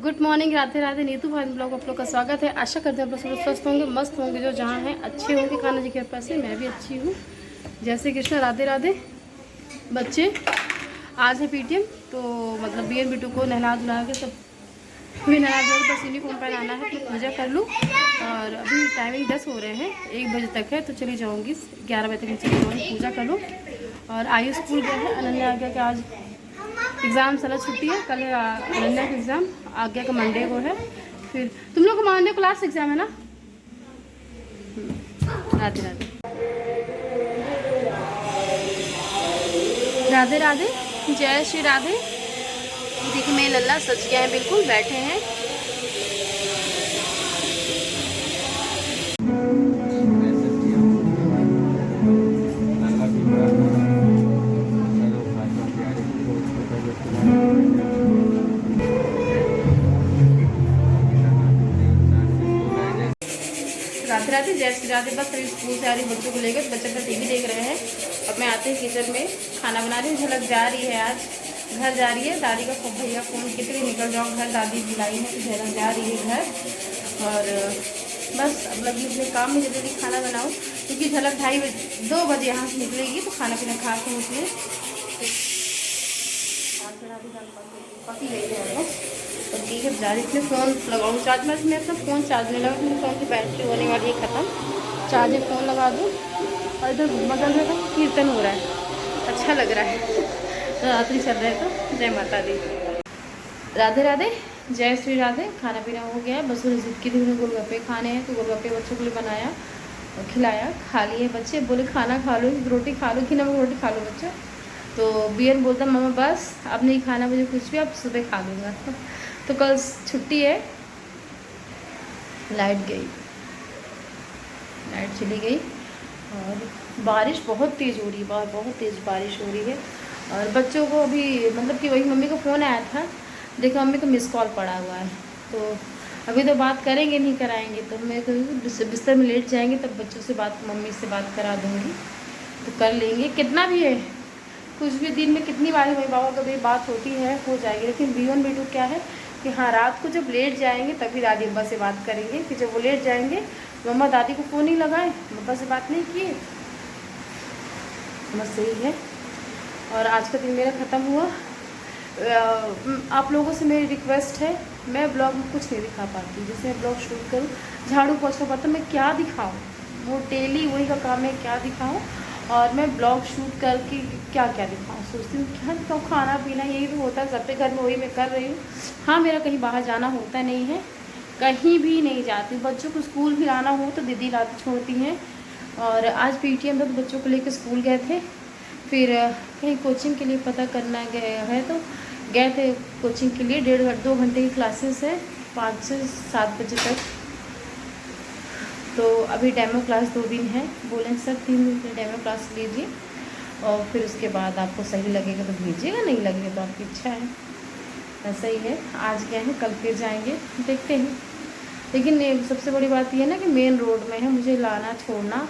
Good morning, Radhe Radhe. Neetu भाई blog आप लोग का स्वागत है। आशा करते हैं आप लोग सब स्वस्थ होंगे, मस्त होंगे, जो जहाँ हैं अच्छे होंगे। खाना जी की कृपा से मैं भी अच्छी हूँ। जय श्री कृष्ण, राधे राधे। बच्चे आज है पीटीएम, तो मतलब बीएन बिटू को नहला धुला के सब भी नहला धुला के बस यूनिफॉर्म पहनाना है। तो पूजा कर लूँ और अभी टाइमिंग 10 हो रहे हैं, 1 बजे तक है तो चली जाऊँगी। 11 बजे तक मैं चली जाऊँगी, पूजा कर लूँ। और आयु स्कूल गया है, अनन्या आ गया कि आज एग्ज़ाम चला, छुट्टी है। कल है अनन्या का एग्ज़ाम, आज्ञा का मंडे को है। फिर तुम लोग को मंडे को लास्ट एग्ज़ाम है ना। राधे राधे, राधे राधे, जय श्री राधे। देखिए मेरे लल्ला सज गए हैं, बिल्कुल बैठे हैं। राधे राधे, जय श्री राधे। बस अभी स्कूल से आ रही बच्चों को लेकर, बच्चे अपना टीवी देख रहे हैं। अब मैं आते ही किचन में खाना बना रही हूँ। झलक जा रही है, आज घर जा रही है। दादी का भैया फ़ोन कितने निकल जाओ घर, दादी बुलाई है तो झलक जा रही है घर। और बस अब लगी अपने काम में, जल्दी खाना बनाऊँ क्योंकि झलक 2 बजे यहाँ से निकलेगी तो खाना पीना खा के निकले। पकी गई है तो ठीक है, जा रही इसमें फ़ोन लगाऊँ चार्ज में। मैं अपना फ़ोन चार्ज नहीं लगा, मेरे फ़ोन की बैटरी होने वाली है ख़त्म। चार्जर फ़ोन लगा दूँ। और इधर बगल में तो कीर्तन हो रहा है, अच्छा लग रहा है। रात्रि चल रहा है तो जय माता दी। राधे राधे, जय श्री राधे। खाना पीना हो गया है, बस वो जिद की थी उन्हें गोलगप्पे खाने हैं तो गोलगप्पे बच्चों के लिए बनाया और खिलाया। खा लिए बच्चे, बोले खाना खा लो, रोटी खा लो, कि नमक रोटी खा लो बच्चों। तो बीएन बोलता मम्मा बस अब नहीं खाना मुझे कुछ भी, अब सुबह खा लूँगा। तो कल छुट्टी है। लाइट गई, लाइट चली गई और बारिश बहुत तेज़ हो रही है, बाहर बहुत तेज़ बारिश हो रही है। और बच्चों को अभी मतलब कि वही मम्मी का फ़ोन आया था, देखो मम्मी को मिस कॉल पड़ा हुआ है। तो अभी तो बात करेंगे नहीं कराएंगे, तो मैं बिस्तर में लेट जाएंगे तब बच्चों से बात, मम्मी से बात करा दूँगी तो कर लेंगे। कितना भी है, कुछ भी दिन में कितनी बार मम्मी पापा कभी बात होती है, हो जाएगी। लेकिन B1 B2 क्या है कि हाँ रात को जब लेट जाएंगे तभी दादी अब्बा से बात करेंगे। कि जब वो लेट जाएंगे मम्मा दादी को फ़ोन नहीं लगाए, अब्बा से बात नहीं किए, बस सही है। और आज का दिन मेरा ख़त्म हुआ। आप लोगों से मेरी रिक्वेस्ट है, मैं ब्लॉग में कुछ नहीं दिखा पाती। जैसे मैं ब्लॉग शूट करूँ, झाड़ू पोछा बर्तन, मैं क्या दिखाऊँ, वो डेली वही का काम है, क्या दिखाऊँ। और मैं ब्लॉग शूट करके क्या क्या दिखाऊँ, सोचती हूँ क्या दिखाऊँ। खाना पीना यही तो होता है सबके घर में, वही मैं कर रही हूँ। हाँ मेरा कहीं बाहर जाना होता नहीं है, कहीं भी नहीं जाती। बच्चों को स्कूल भी लाना हो तो दीदी लाती छोड़ती हैं। और आज पीटीएम था तो बच्चों को लेकर स्कूल गए थे। फिर कहीं कोचिंग के लिए पता करना गया है तो गए थे कोचिंग के लिए। 1.5-2 घंटे की क्लासेस है, 5 से 7 बजे तक। तो अभी डेमो क्लास 2 दिन है, बोले सर 3 दिन की डेमो क्लास लीजिए और फिर उसके बाद आपको सही लगेगा तो भेजिएगा, नहीं लगेगा तो आपकी इच्छा है। ऐसा ही है, आज गए हैं कल फिर जाएंगे, देखते हैं। लेकिन सबसे बड़ी बात यह है ना कि मेन रोड में है, मुझे लाना छोड़ना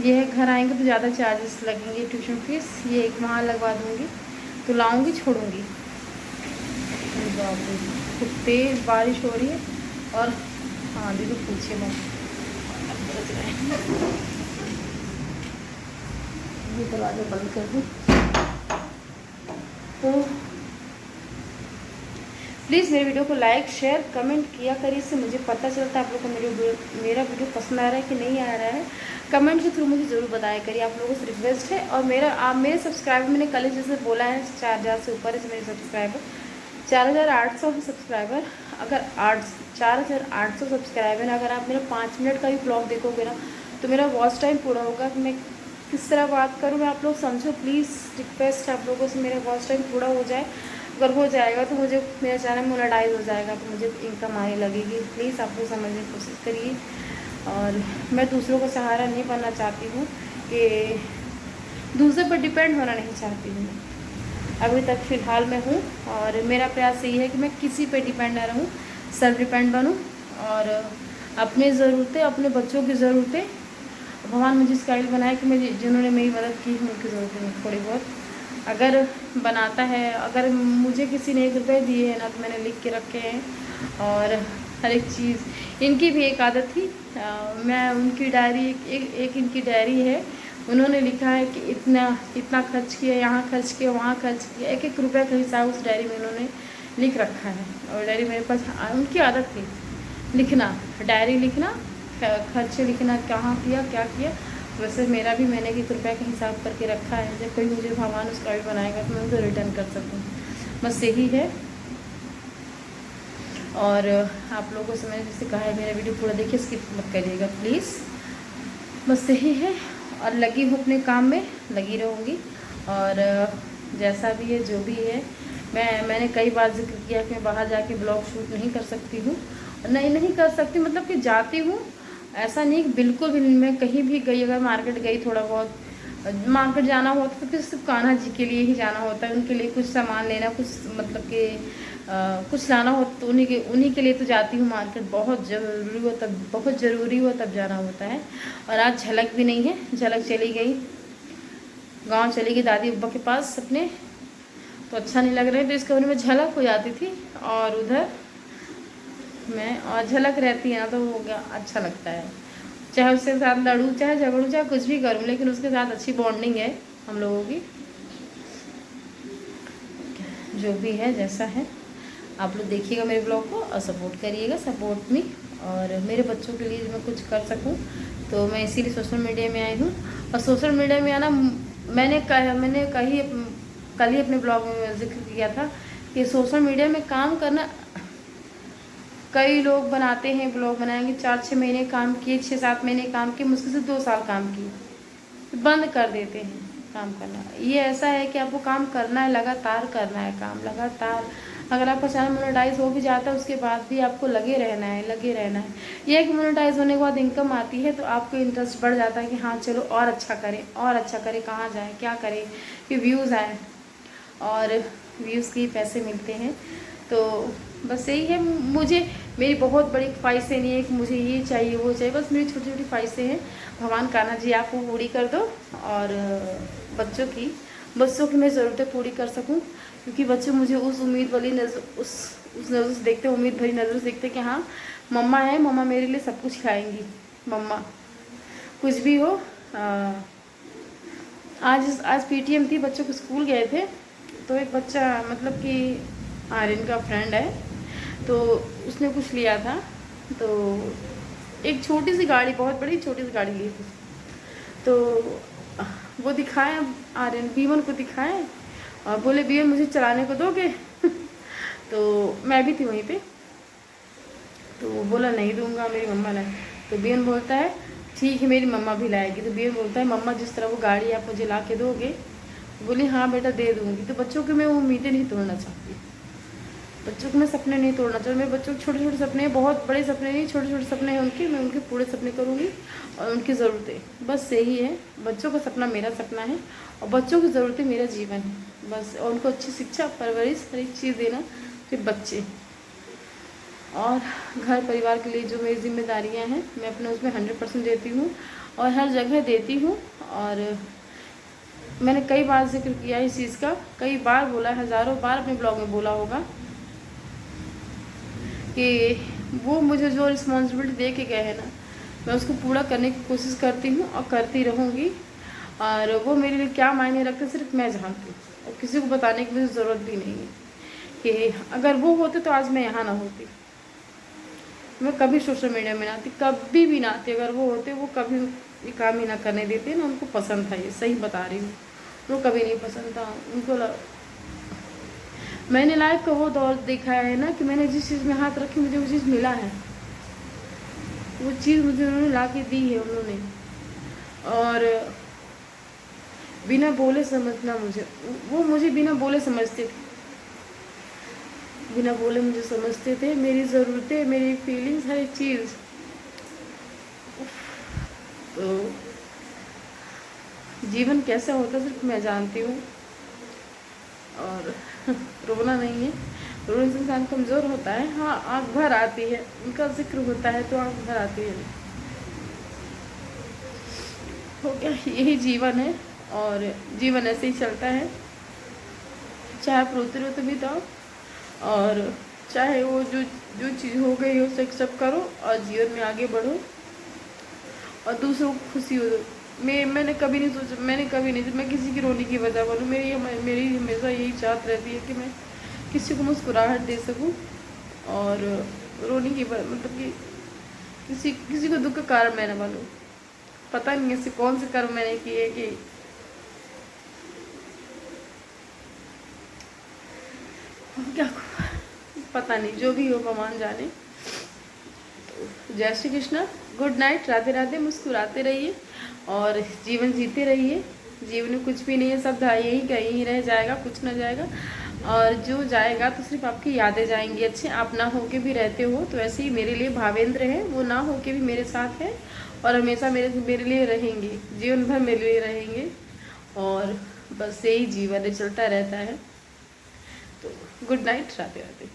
ये है। घर आएंगे तो ज़्यादा चार्जेस लगेंगे, ट्यूशन फीस ये एक वहाँ लगवा दूँगी तो लाऊँगी छोड़ूँगी। खूब तेज़ बारिश हो रही है और हाँ दीदी पूछे मत, ये दरवाज़ा बंद कर दूँ। तो प्लीज़ मेरे वीडियो को लाइक शेयर कमेंट किया करिए, इससे मुझे पता चलता है आप लोग को मेरा वीडियो पसंद आ रहा है कि नहीं आ रहा है। कमेंट के थ्रू मुझे ज़रूर बताया करिए, आप लोगों से रिक्वेस्ट है। और मेरे सब्सक्राइबर, मैंने कल जैसे बोला है 4000 से ऊपर है मेरे सब्सक्राइबर, 4800 सब्सक्राइबर। अगर 4800 सब्सक्राइबर, अगर आप मेरा 5 मिनट का भी ब्लॉग देखोगे ना तो मेरा वॉच टाइम पूरा होगा। कि मैं किस तरह बात करूँ, मैं आप लोग समझो, प्लीज़ रिक्वेस्ट है आप लोगों से, मेरा वॉच टाइम पूरा हो जाए। अगर हो जाएगा तो मुझे मेरा चैनल मोनेटाइज हो जाएगा तो मुझे इनकम आने लगेगी। प्लीज़ आप लोग समझने की कोशिश करिए। और मैं दूसरों का सहारा नहीं बनना चाहती हूँ, कि दूसरे पर डिपेंड होना नहीं चाहती हूँ। अभी तक फ़िलहाल मैं हूँ और मेरा प्रयास यही है कि मैं किसी पे डिपेंड ना रहूँ, सेल्फ डिपेंड बनूँ। और अपनी ज़रूरतें, अपने बच्चों की ज़रूरतें, भगवान मुझे इस काबिल बनाए कि मैं जिन्होंने मेरी मदद की है उनकी ज़रूरतें मैं थोड़ी बहुत अगर बनाता है, अगर मुझे किसी ने 1 रुपये दिए हैं ना तो मैंने लिख के रखे हैं। और हर एक चीज़, इनकी भी एक आदत थी, मैं उनकी डायरी, एक इनकी डायरी है, उन्होंने लिखा है कि इतना इतना खर्च किया, यहाँ खर्च किया, वहाँ खर्च किया, 1-1 रुपये का हिसाब उस डायरी में उन्होंने लिख रखा है। और डायरी मेरे पास, उनकी आदत थी लिखना, डायरी लिखना, खर्चे लिखना, कहाँ किया क्या किया। वैसे मेरा भी मैंने 1 रुपये का हिसाब करके रखा है, जब कोई मुझे भगवान उसका भी बनाएगा तो मैं उनको रिटर्न कर सकूँ, बस यही है। और आप लोगों से मैंने जैसे कहा है, मेरा वीडियो पूरा देखिए, स्किप मत करिएगा प्लीज़, बस यही है। और लगी हूँ अपने काम में, लगी रहूँगी। और जैसा भी है, जो भी है, मैंने कई बार जिक्र किया कि मैं बाहर जाके ब्लॉग शूट नहीं कर सकती हूँ, नहीं कर सकती, मतलब कि जाती हूँ, ऐसा नहीं कि बिल्कुल भी नहीं। मैं कहीं भी गई, अगर मार्केट गई, थोड़ा बहुत मार्केट जाना होता तो फिर सिर्फ कान्हा जी के लिए ही जाना होता है, उनके लिए कुछ सामान लेना, कुछ मतलब कि कुछ लाना हो तो उन्हीं के लिए तो जाती हूँ मार्केट, बहुत ज़रूरी हो तब जाना होता है। और आज झलक भी नहीं है, झलक चली गई, गांव चली गई दादी अब्बा के पास अपने, तो अच्छा नहीं लग रहा है, तो इस कमरे में झलक हो जाती थी और उधर मैं, और झलक रहती है ना तो हो गया, अच्छा लगता है। चाहे उसके साथ लड़ूँ, चाहे झगड़ूँ, चाहे कुछ भी करूँ, लेकिन उसके साथ अच्छी बॉन्डिंग है हम लोगों की। जो भी है, जैसा है, आप लोग देखिएगा मेरे ब्लॉग को और सपोर्ट करिएगा, सपोर्ट मी। और मेरे बच्चों के लिए मैं कुछ कर सकूं तो मैं इसीलिए सोशल मीडिया में आई हूँ। और सोशल मीडिया में आना, मैंने कल ही अपने ब्लॉग में जिक्र किया था कि सोशल मीडिया में काम करना, कई लोग बनाते हैं, ब्लॉग बनाएंगे, 4-6 महीने काम किए, 6-7 महीने काम किए, मुश्किल से 2 साल काम किए, बंद कर देते हैं काम करना। ये ऐसा है कि आपको काम करना है, लगातार करना है काम, लगातार। अगर आपका चैनल मोनेटाइज हो भी जाता है, उसके बाद भी आपको लगे रहना है, लगे रहना है। ये एक मोनेटाइज होने के बाद इनकम आती है तो आपको इंटरेस्ट बढ़ जाता है कि हाँ चलो और अच्छा करें, और अच्छा करें, कहाँ जाएँ, क्या करें कि व्यूज़ आए, और व्यूज़ के पैसे मिलते हैं। तो बस यही है। मेरी बहुत बड़ी ख्वाहिशें नहीं है कि मुझे ये चाहिए वो चाहिए, बस मेरी छोटी छोटी ख्वाहिशें हैं। भगवान कान्हा जी आपको पूरी कर दो, और बच्चों की मैं ज़रूरतें पूरी कर सकूं, क्योंकि बच्चे मुझे उस उम्मीद वाली नज़र, उस नज़र से देखते, उम्मीद भरी नज़र से देखते कि हाँ मम्मा है, मम्मा मेरे लिए सब कुछ खाएंगी, मम्मा कुछ भी हो। आज पीटीएम थी, बच्चों को स्कूल गए थे, तो एक बच्चा, मतलब कि आर्यन का फ्रेंड है, तो उसने कुछ लिया था, तो एक छोटी सी गाड़ी, बहुत बड़ी छोटी सी गाड़ी ली थी, तो वो दिखाए आर्यन, बीवन को दिखाए और बोले बीवन मुझे चलाने को दोगे तो मैं भी थी वहीं पे, तो वो बोला नहीं दूंगा, मेरी मम्मा लाए। तो बीवन बोलता है ठीक है मेरी मम्मा भी लाएगी। तो बीवन बोलता है मम्मा जिस तरह वो गाड़ी आप मुझे ला के दोगे, बोली हाँ बेटा दे दूँगी। तो बच्चों के मैं वो उम्मीदें नहीं तोड़ना चाहती, बच्चों को मैं सपने नहीं तोड़ना चाहती। मेरे बच्चों के छोटे छोटे सपने हैं, बहुत बड़े सपने नहीं, छोटे छोटे सपने हैं उनके, मैं उनके पूरे सपने करूँगी और उनकी ज़रूरतें, बस यही है। बच्चों का सपना मेरा सपना है और बच्चों की ज़रूरतें मेरा जीवन है, बस। और उनको अच्छी शिक्षा, परवरिश, हर एक चीज़ देना, फिर बच्चे और घर परिवार के लिए जो मेरी जिम्मेदारियाँ हैं, मैं अपने उसमें 100% देती हूँ और हर जगह देती हूँ। और मैंने कई बार जिक्र किया इस चीज़ का, कई बार बोला, हज़ारों बार अपने ब्लॉग में बोला होगा कि वो मुझे जो रिस्पॉन्सिबिलिटी दे के गए हैं ना, मैं उसको पूरा करने की कोशिश करती हूँ और करती रहूँगी। और वो मेरे लिए क्या मायने रखते सिर्फ मैं जानती हूँ, और किसी को बताने की मुझे ज़रूरत भी नहीं है कि अगर वो होते तो आज मैं यहाँ ना होती, मैं कभी सोशल मीडिया में ना आती, कभी भी ना आती। अगर वो होते, वो कभी ये काम ही ना करने देते ना, उनको पसंद था, ये सही बता रही हूँ, वो कभी नहीं पसंद था उनको। मैंने लाइफ का वो दौर देखा है ना कि मैंने जिस चीज़ में हाथ रखी मुझे वो चीज़ मिला है, वो चीज़ मुझे उन्होंने ला के दी है उन्होंने। और बिना बोले समझना, वो मुझे बिना बोले समझते थे, बिना बोले मुझे समझते थे, मेरी ज़रूरतें, मेरी फीलिंग्स, हर एक चीज़। तो जीवन कैसा होता सिर्फ मैं जानती हूँ। और रोना नहीं है, रोने से इंसान कमज़ोर होता है। हाँ आँख भर आती है, उनका जिक्र होता है तो आँख भर आती है। हो गया, यही जीवन है और जीवन ऐसे ही चलता है। चाहे आप रोते रोते बिताओ, और चाहे वो जो जो चीज़ हो गई उसे एक्सेप्ट करो और जीवन में आगे बढ़ो और दूसरों को खुशी हो दो। मैंने कभी नहीं सोचा, मैं किसी की रोने की वजह बनूँ। मेरी हमेशा यही चाहत रहती है कि मैं किसी को मुस्कुराहट दे सकूं, और रोने की मतलब कि किसी को दुख का कारण मैं न बनूं। पता नहीं ऐसे कौन से कर्म मैंने किए कि क्या पता नहीं, जो भी हो भगवान जाने। तो जय श्री कृष्णा, गुड नाइट, राधे राधे। मुस्कुराते रहिए और जीवन जीते रहिए। जीवन में कुछ भी नहीं है, सब यही कहीं रह जाएगा, कुछ ना जाएगा, और जो जाएगा तो सिर्फ आपकी यादें जाएंगी। अच्छे आप ना होके भी रहते हो, तो ऐसे ही मेरे लिए भावेंद्र है, वो ना होके भी मेरे साथ है और हमेशा मेरे लिए रहेंगे, जीवन भर मेरे लिए रहेंगे। और बस यही जीवन है, चलता रहता है। तो गुड नाइट, राधे राधे।